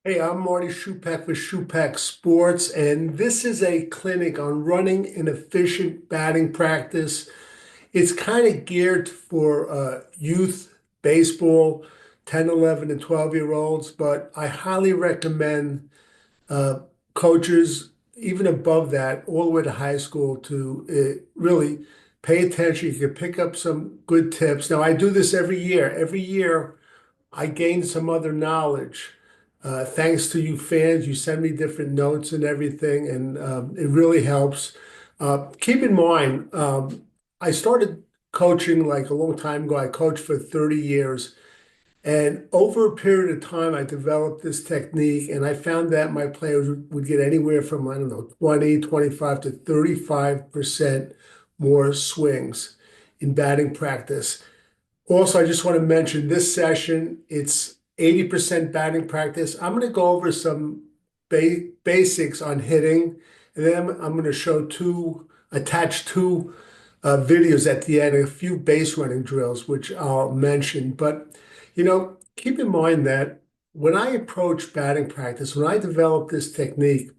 Hey, I'm Marty Schupak with Schupak Sports, and this is a clinic on running an efficient batting practice. It's kind of geared for youth baseball, 10, 11, and 12-year-olds, but I highly recommend uh, coaches, even above that, all the way to high school, to really pay attention. You can pick up some good tips. Now, I do this every year. Every year, I gained some other knowledge. Thanks to you fans, you send me different notes and everything, and it really helps. Keep in mind, I started coaching like a long time ago. I coached for 30 years. And over a period of time, I developed this technique, and I found that my players would get anywhere from, I don't know, 20, 25 to 35% more swings in batting practice. Also, I just want to mention this session, it's 80% batting practice. I'm going to go over some basics on hitting, and then I'm going to attach two videos at the end, a few base running drills, which I'll mention. But, keep in mind that when I approach batting practice, when I developed this technique,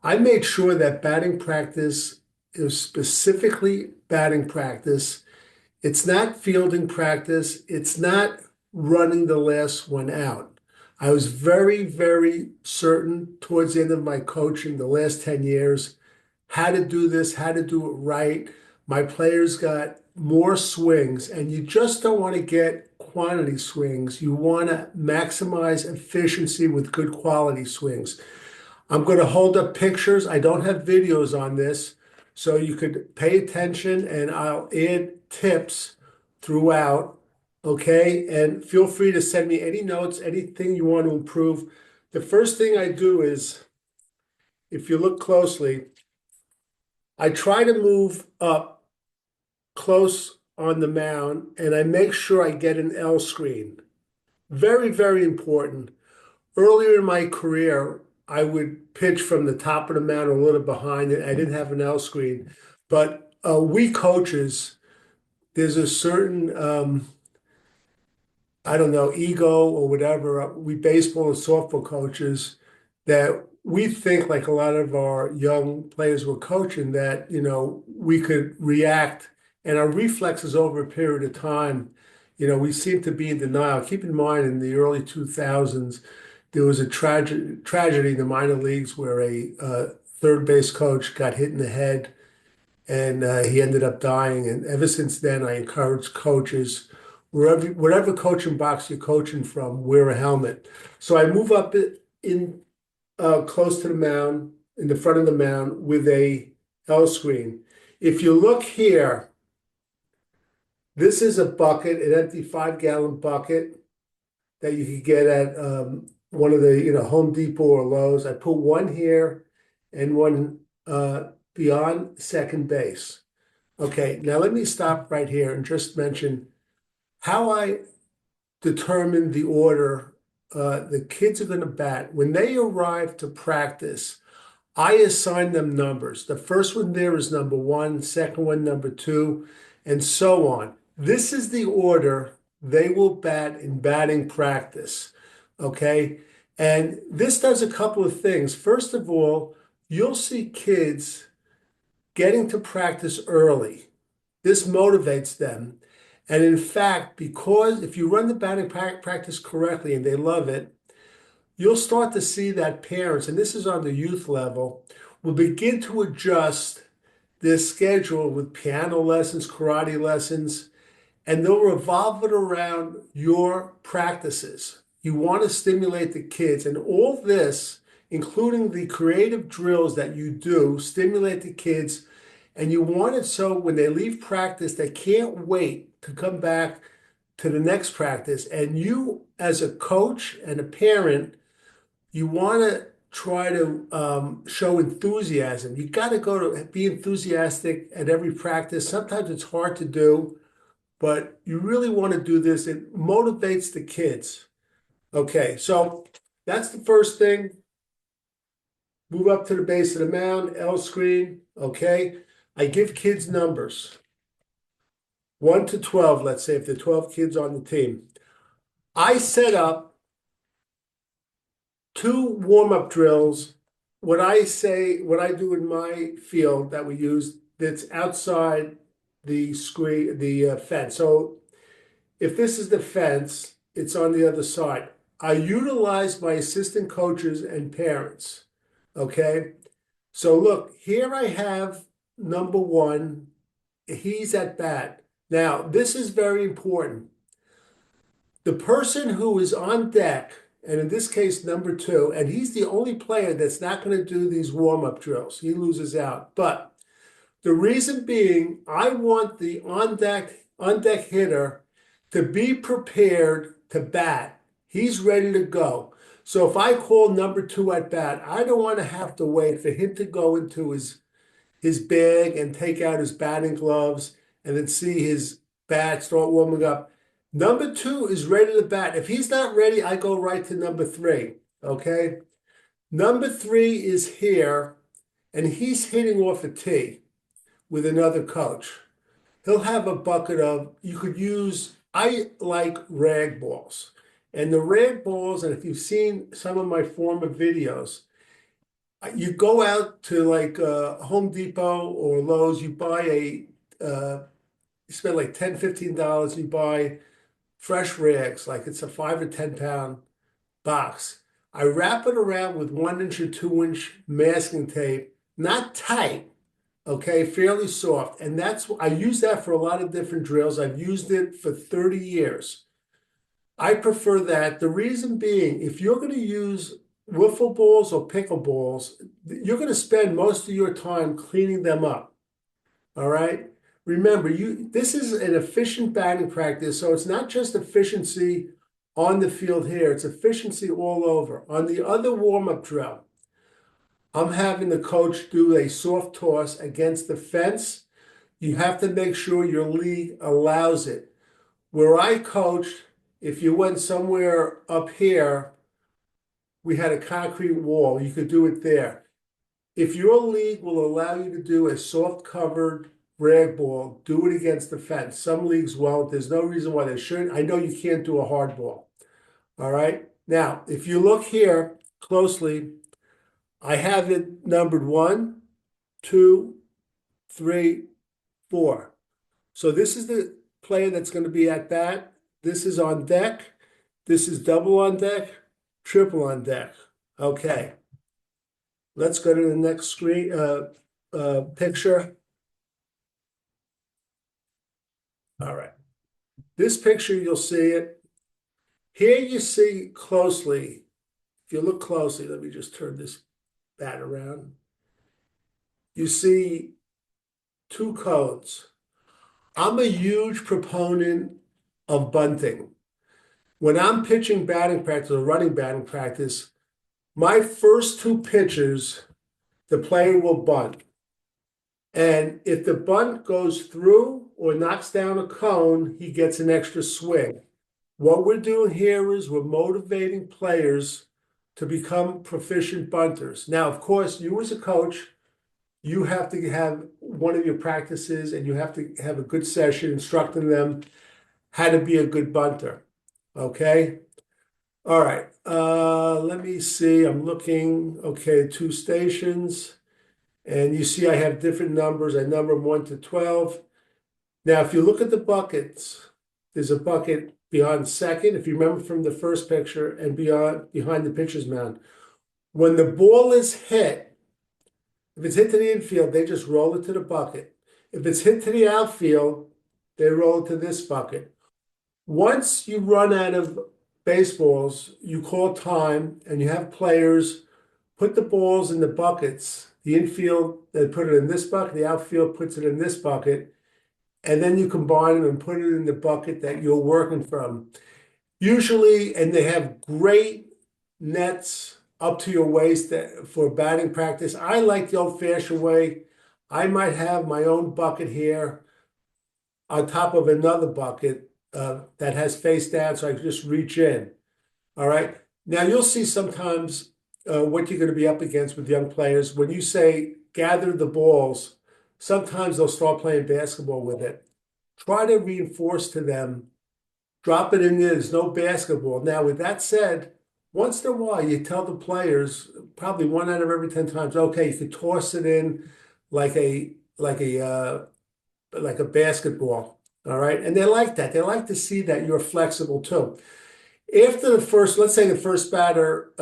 I made sure that batting practice is specifically batting practice. It's not fielding practice. It's not running the last one out. I was very, very certain towards the end of my coaching, the last 10 years, how to do this, how to do it right. My players got more swings, and you just don't want to get quantity swings. You want to maximize efficiency with good quality swings. I'm going to hold up pictures. I don't have videos on this, so you could pay attention and I'll add tips throughout. Okay. And feel free to send me any notes, anything you want to improve. The first thing I do is, if you look closely, I try to move up close on the mound and I make sure I get an L screen. Very, very important. Earlier in my career, I would pitch from the top of the mound or a little behind it. I didn't have an L screen, but we coaches, there's a certain, I don't know, ego or whatever. We baseball and softball coaches that we think like a lot of our young players were coaching that, we could react and our reflexes over a period of time, we seem to be in denial. Keep in mind in the early 2000s, there was a tragedy in the minor leagues where a third base coach got hit in the head and he ended up dying. And ever since then, I encourage coaches, whatever coaching box you're coaching from, wear a helmet. So I move up in close to the mound, in the front of the mound with a L screen. If you look here, this is a bucket, an empty 5-gallon bucket that you could get at one of the, Home Depot or Lowe's. I put one here and one beyond second base. Okay, now let me stop right here and just mention how I determine the order the kids are going to bat. When they arrive to practice, I assign them numbers. The first one there is number one, second one, number two, and so on. This is the order they will bat in batting practice. Okay. And this does a couple of things. First of all, you'll see kids getting to practice early. This motivates them. And in fact, because if you run the batting practice correctly and they love it, you'll start to see that parents, and this is on the youth level, will begin to adjust their schedule with piano lessons, karate lessons, and they'll revolve it around your practices. You want to stimulate the kids, and all this, including the creative drills that you do, stimulate the kids. And you want it so when they leave practice, they can't wait to come back to the next practice. And you, as a coach and a parent, you want to try to show enthusiasm. You got to go to be enthusiastic at every practice. Sometimes it's hard to do, but you really want to do this. It motivates the kids. Okay, so that's the first thing. Move up to the base of the mound, L screen. Okay, I give kids numbers 1 to 12, let's say, if there are 12 kids on the team. I set up two warm-up drills. What I say, what I do in my field that we use that's outside the screen, the fence. So if this is the fence, it's on the other side. I utilize my assistant coaches and parents. Okay. So look, here I have number one. He's at bat. Now, this is very important. The person who is on deck, and in this case, number two, and he's the only player that's not going to do these warm-up drills. He loses out. But the reason being, I want the on deck hitter to be prepared to bat. He's ready to go. So if I call number two at bat, I don't want to have to wait for him to go into his bag and take out his batting gloves and then see his bat start warming up. Number two is ready to bat. If he's not ready, I go right to number three. Okay. Number three is here and he's hitting off a tee with another coach. He'll have a bucket of, you could use, I like rag balls. And the rag balls, and if you've seen some of my former videos, you go out to like Home Depot or Lowe's, you buy you spend like $10, $15, you buy fresh rags, like it's a 5 or 10 pound box. I wrap it around with 1 inch or 2 inch masking tape, not tight, okay, fairly soft. And I use that for a lot of different drills. I've used it for 30 years. I prefer that. The reason being, if you're going to use wiffle balls or pickle balls, you're going to spend most of your time cleaning them up. All right. Remember, this is an efficient batting practice, so it's not just efficiency on the field here, it's efficiency all over. On the other warm-up drill, I'm having the coach do a soft toss against the fence. You have to make sure your league allows it. Where I coached, if you went somewhere up here, we had a concrete wall. You could do it there. If your league will allow you to do a soft covered rag ball, do it against the fence. Some leagues won't. There's no reason why they shouldn't. I know you can't do a hard ball. All right. Now, if you look here closely, I have it numbered 1, 2, 3, 4. So this is the player that's going to be at bat. This is on deck. This is double on deck, triple on deck. Okay. Let's go to the next screen picture. All right. This picture, you'll see it. Here you see closely, if you look closely, let me just turn this bat around. You see two cones. I'm a huge proponent of bunting. When I'm pitching batting practice or running batting practice, my first two pitches, the player will bunt. And if the bunt goes through or knocks down a cone, he gets an extra swing. What we're doing here is we're motivating players to become proficient bunters. Now, of course, you as a coach, you have to have one of your practices and you have to have a good session instructing them how to be a good bunter. Okay? All right. Let me see. I'm looking. Okay, 2 stations. And you see I have different numbers. I number them 1 to 12. Now, if you look at the buckets, there's a bucket beyond second, if you remember from the first picture, and behind the pitcher's mound. When the ball is hit, if it's hit to the infield, they just roll it to the bucket. If it's hit to the outfield, they roll it to this bucket. Once you run out of baseballs, you call time and you have players put the balls in the buckets. The infield, they put it in this bucket, the outfield puts it in this bucket, and then you combine them and put it in the bucket that you're working from. Usually, and they have great nets up to your waist for batting practice. I like the old-fashioned way. I might have my own bucket here on top of another bucket that has face down, so I can just reach in. All right. Now, you'll see sometimes what you're going to be up against with young players. When you say gather the balls, sometimes they'll start playing basketball with it. Try to reinforce to them, drop it in there. There's no basketball. Now, with that said, once in a while, you tell the players, probably one out of every 10 times, okay, you could toss it in like a like a like a basketball. All right. And they like that. They like to see that you're flexible too. After the first, let's say the first batter,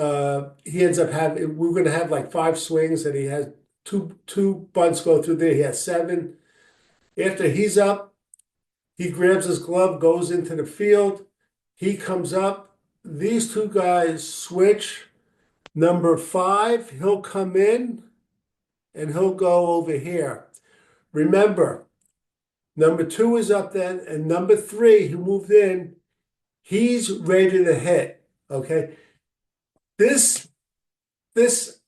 he ends up having, we're going to have like five swings and he has two bunts go through there. He has seven. After he's up, he grabs his glove, goes into the field. He comes up. These two guys switch. Number five, he'll come in and he'll go over here. Remember, number two is up then, and number three, who moved in, he's ready to hit. Okay. This this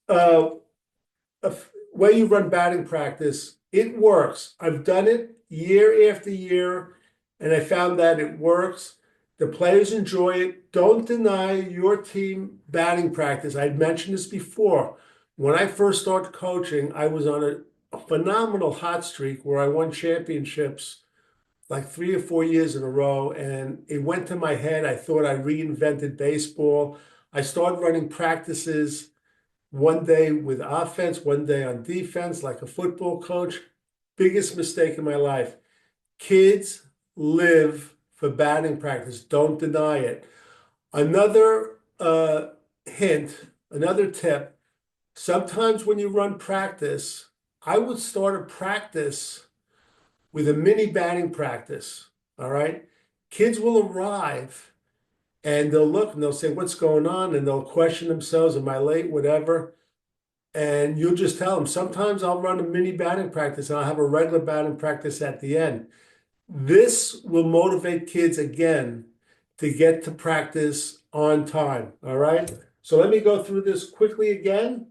way you run batting practice, it works. I've done it year after year, and I found that it works. The players enjoy it. Don't deny your team batting practice. I'd mentioned this before. When I first started coaching, I was on a phenomenal hot streak where I won championships like 3 or 4 years in a row, and it went to my head. I thought I reinvented baseball. I started running practices one day with offense, one day on defense, like a football coach. Biggest mistake in my life. Kids live for batting practice. Don't deny it. Another hint, another tip. Sometimes when you run practice, I would start a practice with a mini batting practice. All right. Kids will arrive and they'll look and they'll say, "What's going on?" And they'll question themselves, "Am I late?" Whatever. And you'll just tell them, sometimes I'll run a mini batting practice and I'll have a regular batting practice at the end. This will motivate kids again to get to practice on time. All right. So let me go through this quickly again.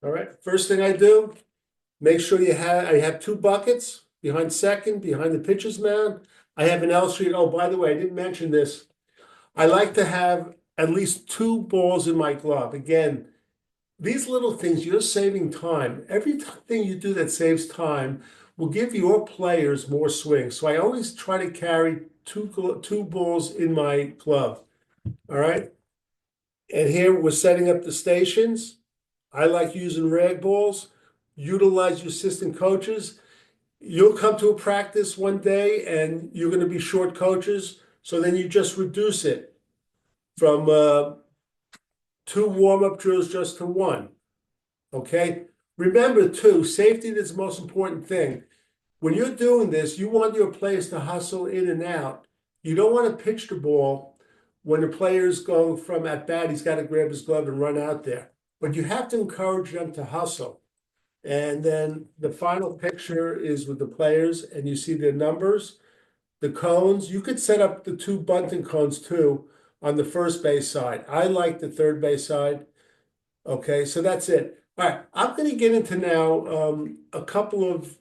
All right. First thing I do, make sure I have two buckets behind second, behind the pitcher's mound. I have an L street. Oh, by the way, I didn't mention this. I like to have at least two balls in my glove. Again, these little things, you're saving time. Everything you do that saves time will give your players more swings. So I always try to carry two balls in my glove. All right. And here we're setting up the stations. I like using rag balls. Utilize your assistant coaches. You'll come to a practice one day and you're going to be short coaches. So then you just reduce it from two warm-up drills just to one. Okay. Remember, too, safety is the most important thing. When you're doing this, you want your players to hustle in and out. You don't want to pitch the ball when the player's going from at bat, he's got to grab his glove and run out there. But you have to encourage them to hustle. And then the final picture is with the players, and you see their numbers, the cones. You could set up the two bunting cones too on the first base side. I like the third base side. Okay, so that's it. All right, I'm going to get into now a couple of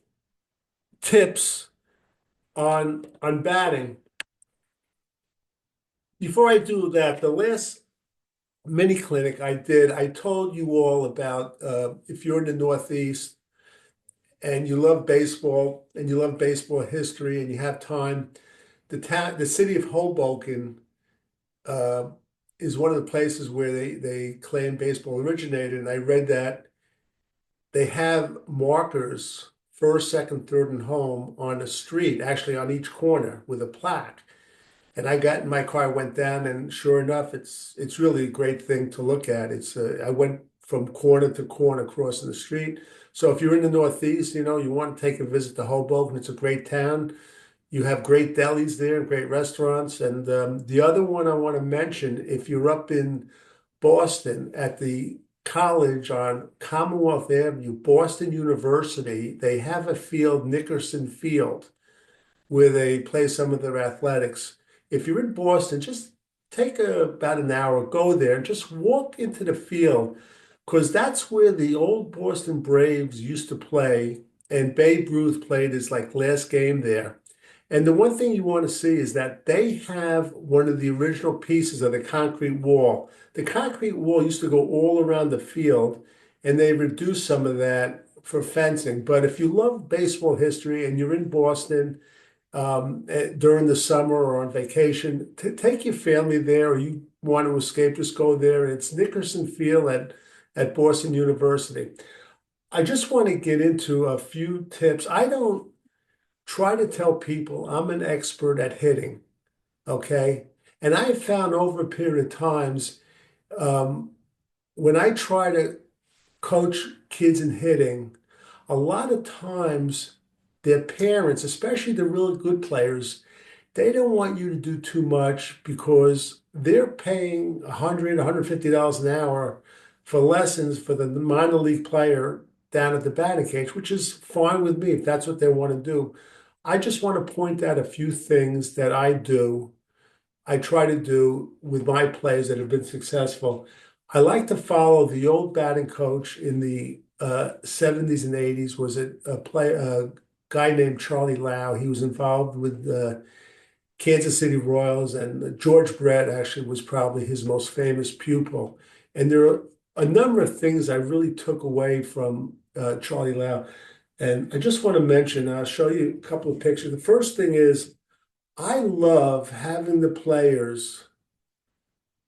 tips on batting. Before I do that, the last mini clinic I did, I told you all about if you're in the Northeast and you love baseball and you love baseball history and you have time, the city of Hoboken uh, is one of the places where they claim baseball originated. And I read that they have markers first, second, third, and home on a street, actually on each corner with a plaque. And I got in my car, I went down, and sure enough, it's really a great thing to look at. I went from corner to corner crossing the street. So if you're in the Northeast, you want to take a visit to Hoboken. It's a great town. You have great delis there and great restaurants. And the other one I want to mention, if you're up in Boston at the college on Commonwealth Avenue, Boston University, they have a field, Nickerson Field, where they play some of their athletics. If you're in Boston, just take about an hour, go there, and just walk into the field, because that's where the old Boston Braves used to play, and Babe Ruth played his like last game there. And the one thing you want to see is that they have one of the original pieces of the concrete wall. The concrete wall used to go all around the field, and they reduced some of that for fencing. But if you love baseball history and you're in Boston, during the summer or on vacation, take your family there, or you want to escape, just go there. It's Nickerson Field at Boston University. I just want to get into a few tips. I don't try to tell people I'm an expert at hitting, okay? And I have found over a period of times, um, when I try to coach kids in hitting, a lot of times their parents, especially the really good players, they don't want you to do too much because they're paying $150 an hour for lessons for the minor league player down at the batting cage, which is fine with me if that's what they want to do. I just want to point out a few things that I try to do with my players that have been successful. I like to follow the old batting coach in the 70s and 80s. Was it a guy named Charlie Lau? He was involved with Kansas City Royals, and George Brett actually was probably his most famous pupil. And there are a number of things I really took away from Charlie Lau. And I just want to mention, I'll show you a couple of pictures. The first thing is I love having the players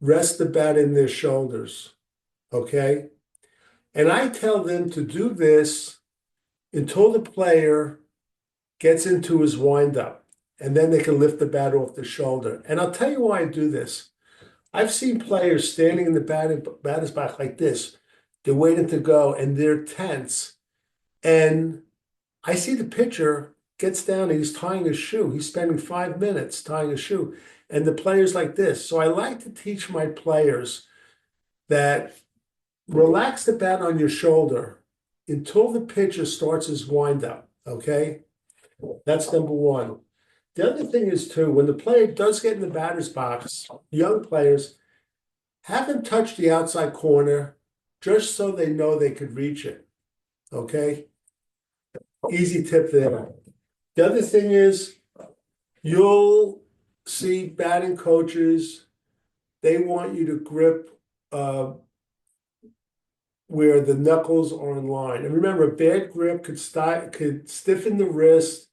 rest the bat in their shoulders, okay? And I tell them to do this until the player gets into his windup, and then they can lift the bat off the shoulder. And I'll tell you why I do this. I've seen players standing in the batter's box like this. They're waiting to go, and they're tense. And I see the pitcher gets down and he's tying his shoe. He's spending 5 minutes tying his shoe. And the player's like this. So I like to teach my players that relax the bat on your shoulder until the pitcher starts his windup. Okay? That's number one. The other thing is too, when the player does get in the batter's box, young players have them touch the outside corner just so they know they could reach it. Okay? Easy tip there. The other thing is you'll see batting coaches, they want you to grip where the knuckles are in line. And remember, a bad grip could stiffen the wrist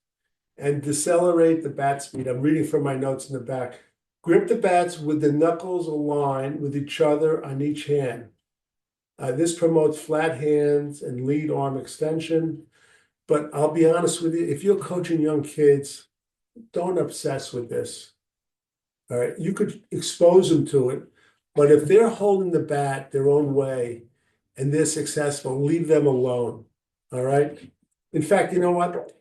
and decelerate the bat speed. I'm reading from my notes in the back. Grip the bats with the knuckles aligned with each other on each hand. This promotes flat hands and lead arm extension. But I'll be honest with you, if you're coaching young kids, don't obsess with this. All right. You could expose them to it, but if they're holding the bat their own way and they're successful, leave them alone. All right. In fact, you know what?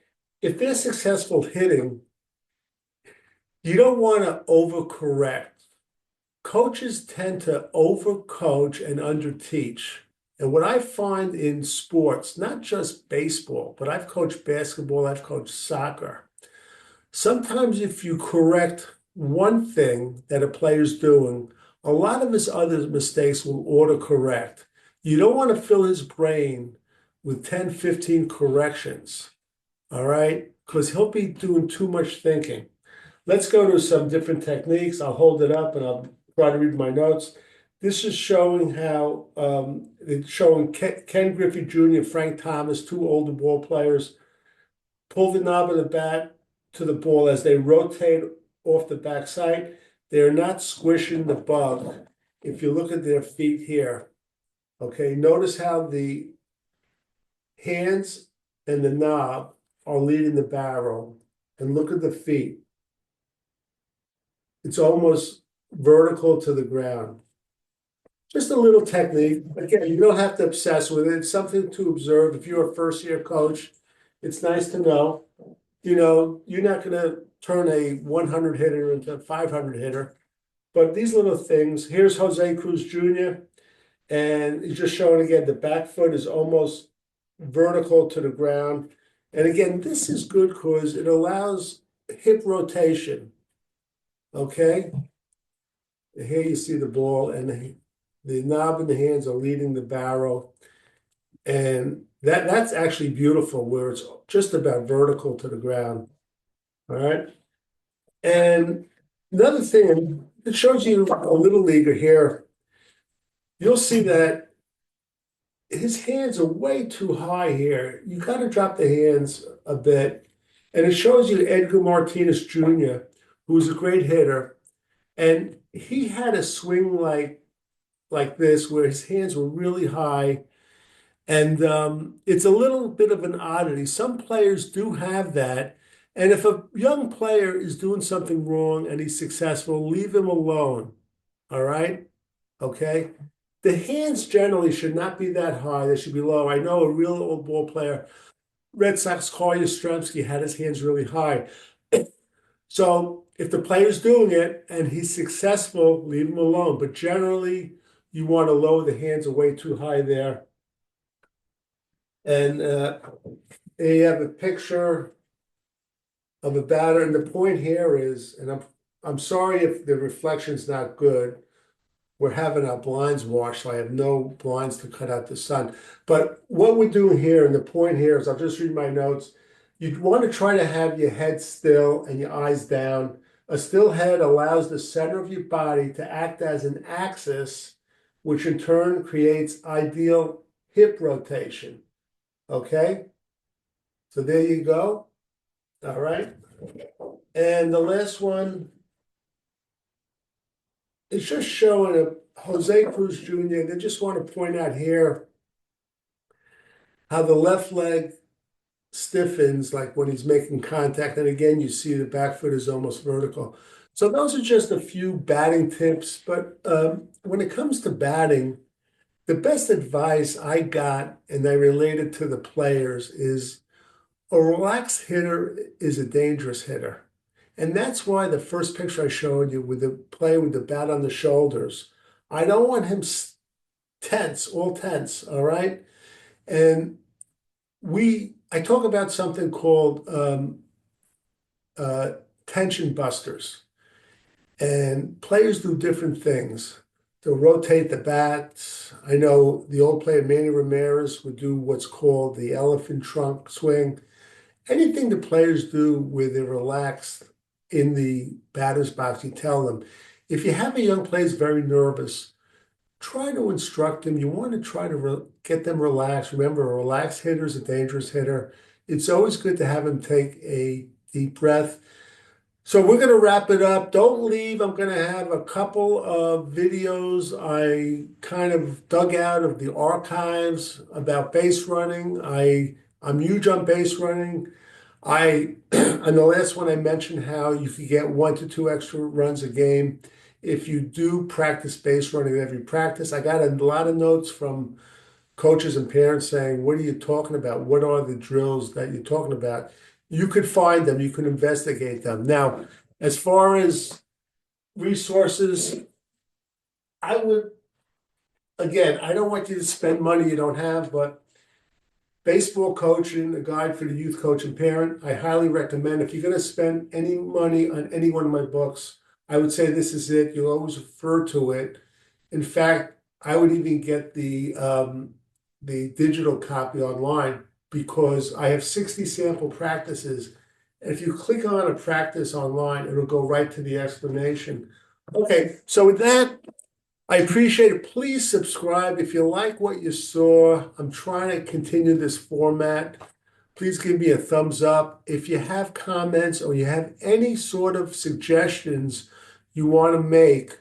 If they're successful hitting, you don't want to overcorrect. Coaches tend to overcoach and underteach. And what I find in sports, not just baseball, but I've coached basketball, I've coached soccer. Sometimes if you correct one thing that a player's doing, a lot of his other mistakes will autocorrect. You don't want to fill his brain with 10, 15 corrections, all right? Because he'll be doing too much thinking. Let's go to some different techniques. I'll hold it up and I'll try to read my notes. This is showing how it's showing Ken Griffey Jr., Frank Thomas, two older ball players, pull the knob of the bat to the ball as they rotate off the backside. They're not squishing the bug. If you look at their feet here, okay, notice how the hands and the knob are leading the barrel, and look at the feet. It's almost vertical to the ground. Just a little technique. Again, you don't have to obsess with it. It's something to observe. If you're a first-year coach, it's nice to know. You know, you're not going to turn a 100 hitter into a 500 hitter. But these little things, here's Jose Cruz Jr., and he's just showing again, the back foot is almost vertical to the ground. And again, this is good because it allows hip rotation. Okay? Here you see the ball, and the knob and the hands are leading the barrel. And that's actually beautiful, where it's just about vertical to the ground. All right. And another thing, it shows you a little leaguer here. You'll see that his hands are way too high here. You got to drop the hands a bit. And it shows you Edgar Martinez Jr., who was a great hitter. And he had a swing like this, where his hands were really high. And it's a little bit of an oddity. Some players do have that. And if a young player is doing something wrong and he's successful, leave him alone. All right? Okay? The hands generally should not be that high. They should be low. I know a real old ball player, Red Sox Carl Yastrzemski, had his hands really high. So if the player's doing it and he's successful, leave him alone. But generally, you want to lower the hands way too high there. And you have a picture of a batter. And the point here is, and I'm sorry if the reflection's not good. We're having our blinds washed, so I have no blinds to cut out the sun. But what we're doing here, and the point here is, I'll just read my notes. You want to try to have your head still and your eyes down. A still head allows the center of your body to act as an axis, which in turn creates ideal hip rotation. Okay? So there you go. All right. And the last one, it's just showing a Jose Cruz Jr. They just want to point out here how the left leg stiffens, like when he's making contact. And again, you see the back foot is almost vertical. So those are just a few batting tips. But when it comes to batting, the best advice I got, and I related to the players, is a relaxed hitter is a dangerous hitter. And that's why the first picture I showed you with the player with the bat on the shoulders, I don't want him tense, all tense, all right? And I talk about something called tension busters. And players do different things. They'll rotate the bats. I know the old player Manny Ramirez would do what's called the elephant trunk swing. Anything the players do where they're relaxed in the batter's box, you tell them. If you have a young player who's very nervous, try to instruct them. You want to try to get them relaxed. Remember, a relaxed hitter is a dangerous hitter. It's always good to have them take a deep breath. So we're going to wrap it up. Don't leave. I'm going to have a couple of videos I kind of dug out of the archives about base running. I'm huge on base running. On the last one, I mentioned how you could get 1 to 2 extra runs a game if you do practice base running at every practice. I got a lot of notes from coaches and parents saying, what are you talking about? What are the drills that you're talking about? You could find them. You can investigate them. Now, as far as resources, I would, again, I don't want you to spend money you don't have, but Baseball Coaching, a guide for the youth coach and parent, I highly recommend. If you're going to spend any money on any one of my books, I would say this is it. You'll always refer to it. In fact, I would even get the digital copy online, because I have 60 sample practices. And if you click on a practice online, it'll go right to the explanation. Okay, so with that, I appreciate it. Please subscribe if you like what you saw. I'm trying to continue this format. Please give me a thumbs up. If you have comments or you have any sort of suggestions you want to make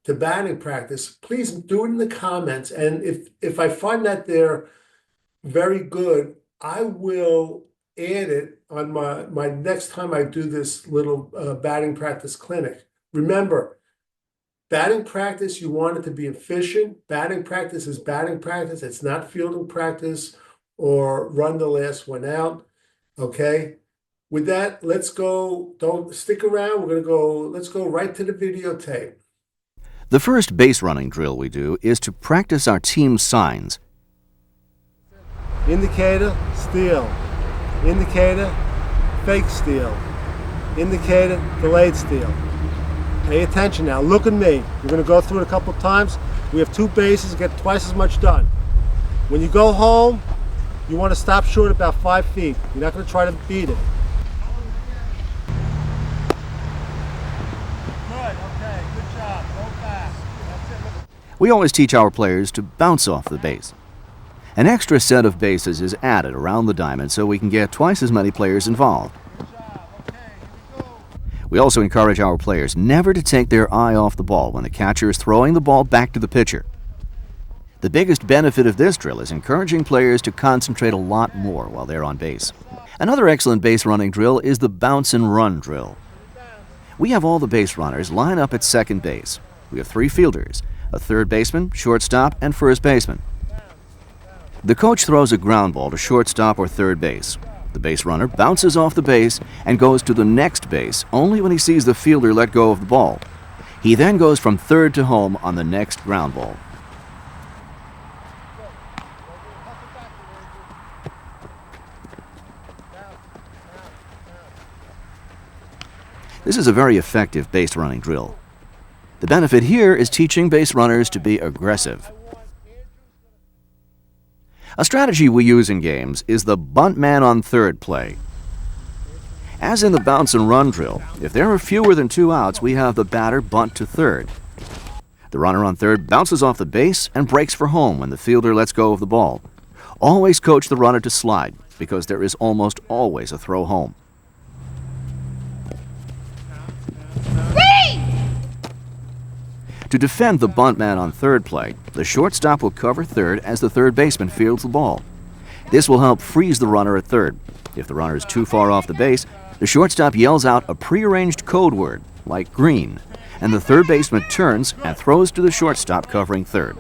to batting practice, please do it in the comments. And if I find that they're very good, I will add it on my next time I do this little batting practice clinic. Remember, batting practice, you want it to be efficient. Batting practice is batting practice. It's not fielding practice or run the last one out. Okay? With that, let's go. Don't stick around. Let's go right to the videotape. The first base running drill we do is to practice our team signs. Indicator, steal. Indicator, fake steal. Indicator, delayed steal. Pay attention now. Look at me. We're going to go through it a couple of times. We have 2 bases, get twice as much done. When you go home, you want to stop short about 5 feet. You're not going to try to beat it. Good, okay, good job. Go fast. That's it. We always teach our players to bounce off the base. An extra set of bases is added around the diamond so we can get twice as many players involved. Good job. We also encourage our players never to take their eye off the ball when the catcher is throwing the ball back to the pitcher. The biggest benefit of this drill is encouraging players to concentrate a lot more while they're on base. Another excellent base running drill is the bounce and run drill. We have all the base runners line up at second base. We have 3 fielders, a third baseman, shortstop, and first baseman. The coach throws a ground ball to shortstop or third base. The base runner bounces off the base and goes to the next base only when he sees the fielder let go of the ball. He then goes from third to home on the next ground ball. This is a very effective base running drill. The benefit here is teaching base runners to be aggressive. A strategy we use in games is the bunt man on third play. As in the bounce and run drill, if there are fewer than 2 outs, we have the batter bunt to third. The runner on third bounces off the base and breaks for home when the fielder lets go of the ball. Always coach the runner to slide, because there is almost always a throw home. To defend the bunt man on third play, the shortstop will cover third as the third baseman fields the ball. This will help freeze the runner at third. If the runner is too far off the base, the shortstop yells out a prearranged code word, like green, and the third baseman turns and throws to the shortstop covering third.